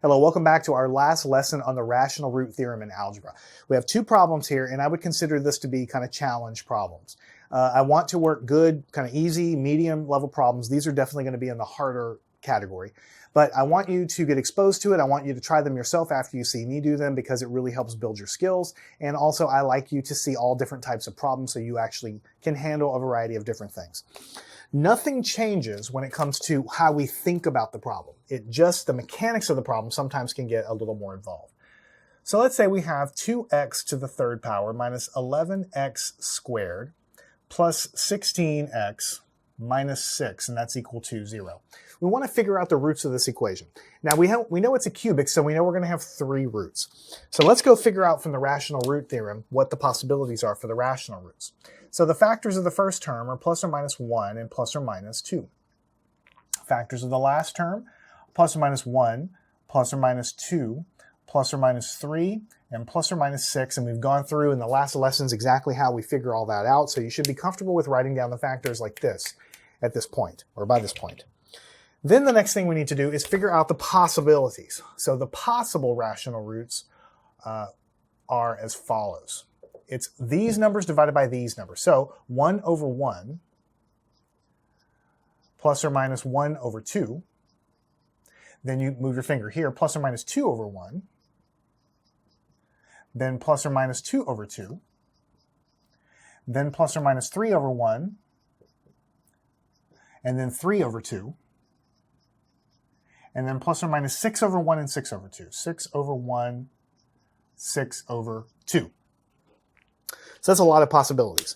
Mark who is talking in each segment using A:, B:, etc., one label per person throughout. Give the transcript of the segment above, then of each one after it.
A: Hello, welcome back to our last lesson on the rational root theorem in algebra. We have two problems here, and I would consider this to be kind of challenge problems. I want to work good, kind of easy, medium level problems. These are definitely going to be in the harder category. But I want you to get exposed to it. I want you to try them yourself after you see me do them because it really helps build your skills. And also, I like you to see all different types of problems so you actually can handle a variety of different things. Nothing changes when it comes to how we think about the problem. The mechanics of the problem sometimes can get a little more involved. So let's say we have 2x to the third power minus 11x squared plus 16x minus 6, and that's equal to 0. We want to figure out the roots of this equation. Now we know it's a cubic, so we know we're going to have 3 roots. So let's go figure out from the rational root theorem what the possibilities are for the rational roots. So the factors of the first term are plus or minus 1 and plus or minus 2. Factors of the last term, plus or minus 1, plus or minus 2, plus or minus 3, and plus or minus 6. And we've gone through in the last lessons exactly how we figure all that out. So you should be comfortable with writing down the factors like this at this point, or by this point. Then the next thing we need to do is figure out the possibilities. So the possible rational roots are as follows. It's these numbers divided by these numbers. So 1 over 1 plus or minus 1 over 2. Then you move your finger here, plus or minus 2 over 1. Then plus or minus 2 over 2. Then plus or minus 3 over 1. And then 3 over 2. And then plus or minus 6 over 1 and 6 over 2. 6 over 1, 6 over 2. So that's a lot of possibilities,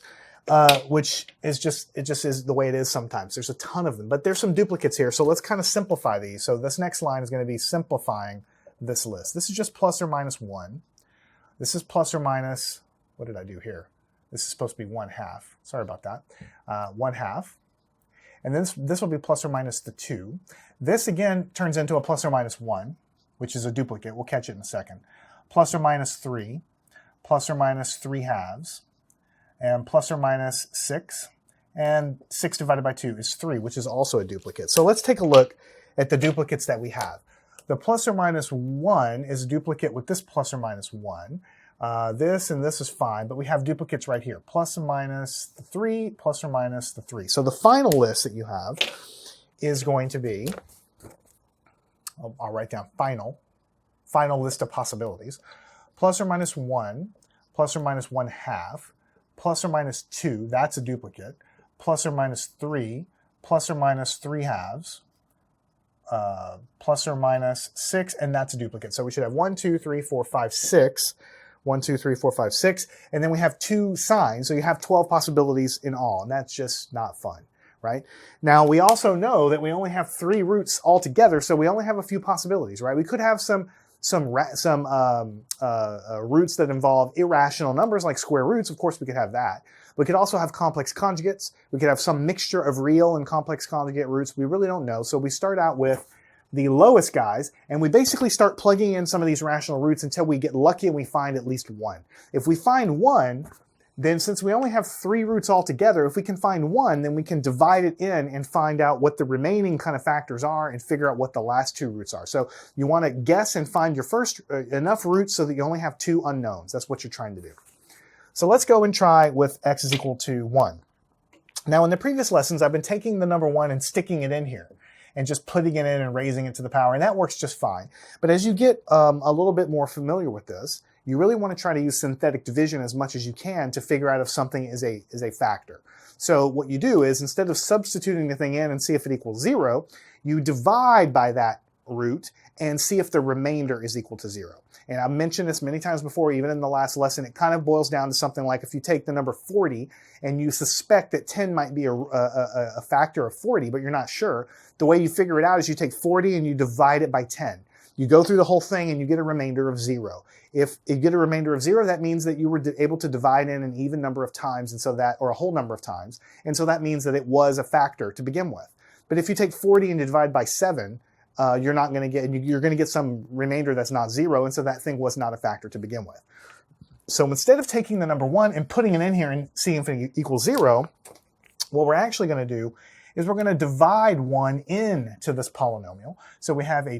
A: which is it just is the way it is sometimes. There's a ton of them, but there's some duplicates here. So let's kind of simplify these. So this next line is going to be simplifying this list. This is just plus or minus 1. This is plus or minus, what did I do here? This is supposed to be 1/2. Sorry about that. 1/2. And then this will be plus or minus the 2. This again turns into a plus or minus 1, which is a duplicate. We'll catch it in a second. Plus or minus 3. Plus or minus 3/2, and plus or minus 6, and 6 divided by 2 is 3, which is also a duplicate. So let's take a look at the duplicates that we have. The plus or minus 1 is a duplicate with this plus or minus 1. This and this is fine, but we have duplicates right here. Plus or minus the 3, plus or minus the 3. So the final list that you have is going to be, I'll write down final list of possibilities. Plus or minus 1, plus or minus 1/2, plus or minus 2, that's a duplicate, plus or minus 3, plus or minus 3/2, plus or minus 6, and that's a duplicate. So we should have 1, 2, 3, 4, 5, 6. 1, 2, 3, 4, 5, 6. And then we have 2 signs, so you have 12 possibilities in all, and that's just not fun, right? Now, we also know that we only have 3 roots altogether, so we only have a few possibilities, right? We could have some roots that involve irrational numbers like square roots. Of course, we could have that. We could also have complex conjugates. We could have some mixture of real and complex conjugate roots. We really don't know. So we start out with the lowest guys, and we basically start plugging in some of these rational roots until we get lucky and we find at least 1. If we find 1, then since we only have 3 roots altogether, if we can find 1, then we can divide it in and find out what the remaining kind of factors are and figure out what the last 2 roots are. So you want to guess and find your first enough roots so that you only have 2 unknowns. That's what you're trying to do. So let's go and try with x is equal to 1. Now in the previous lessons, I've been taking the number 1 and sticking it in here and just putting it in and raising it to the power, and that works just fine. But as you get a little bit more familiar with this, you really want to try to use synthetic division as much as you can to figure out if something is a factor. So what you do is, instead of substituting the thing in and see if it equals 0, you divide by that root and see if the remainder is equal to 0. And I've mentioned this many times before, even in the last lesson. It kind of boils down to something like if you take the number 40 and you suspect that 10 might be a factor of 40, but you're not sure, the way you figure it out is you take 40 and you divide it by 10. You go through the whole thing and you get a remainder of 0. If you get a remainder of 0, that means that you were able to divide in an even number of times, and so that, or a whole number of times, and so that means that it was a factor to begin with. But if you take 40 and you divide by 7, you're not going to get, you're going to get some remainder that's not 0, and so that thing was not a factor to begin with. So instead of taking the number 1 and putting it in here and seeing if it equals 0, what we're actually going to do is we're going to divide 1 into this polynomial. So we have a